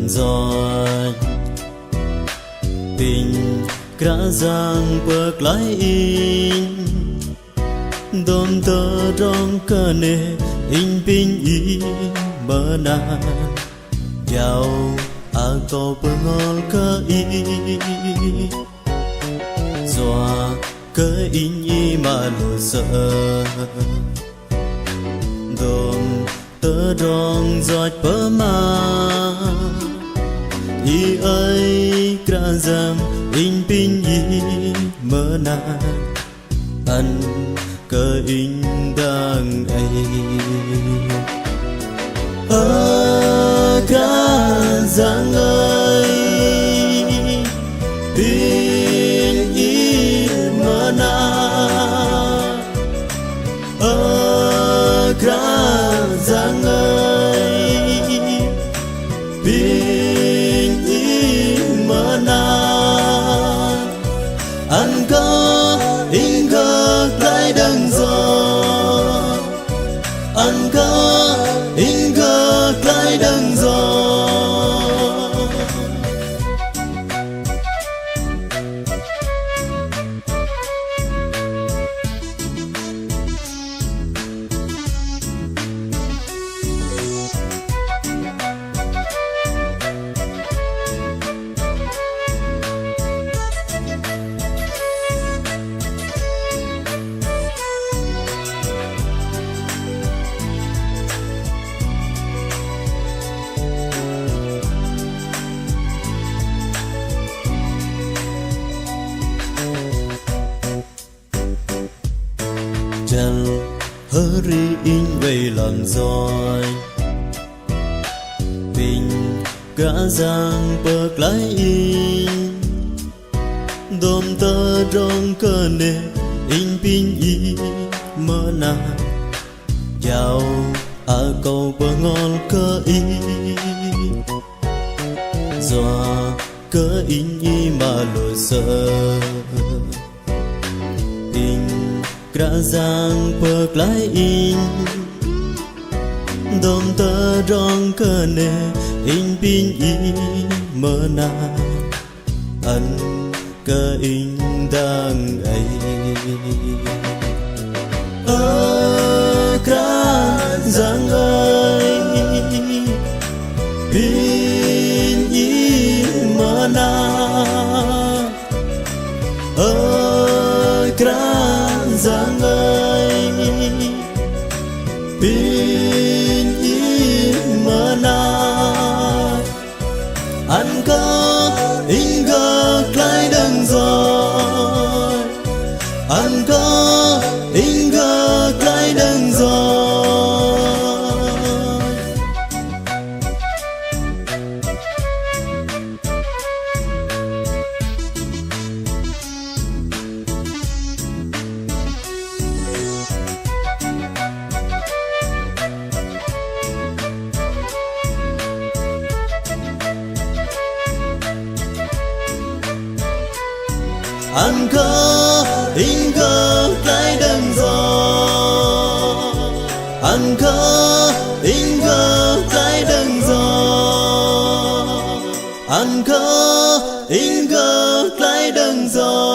lần rồi tình cả giang bực lại in đom tơ rong cơ nề in pin y mơ na giàu à cầu bơ ngon cơ y doa cơ in y mà lùi sợ đom tơ rong giọt bơ ma y ấy cả giang in pin y mơ na anh cơ in đang ấy ở cả giang ơi pin y mơ na ở cả giang ơi pin y mơ na anh có in ngược lại đằng gió anh có in ngược lại đằng gió chân hỡi in về làm rồi tình cả giang bực lại in đom tơ rong cơ nề in pin y mơ na giàu à cầu bơ ngon cơ y doa cơ in y mà lùi sợ tình cả giang bực lại in đom tơ rong cơ nề in pin y mơ na anh cơ in đang ấy ở cả giang ơi pin y mơ na ở cả giang ơi pin y mơ na anh có in ngược lại đằng rồi anh có in ngược lại đằng rồi anh có in ngược lại đằng gió anh có in ngược lại đằng gió anh có in ngược lại đằng gió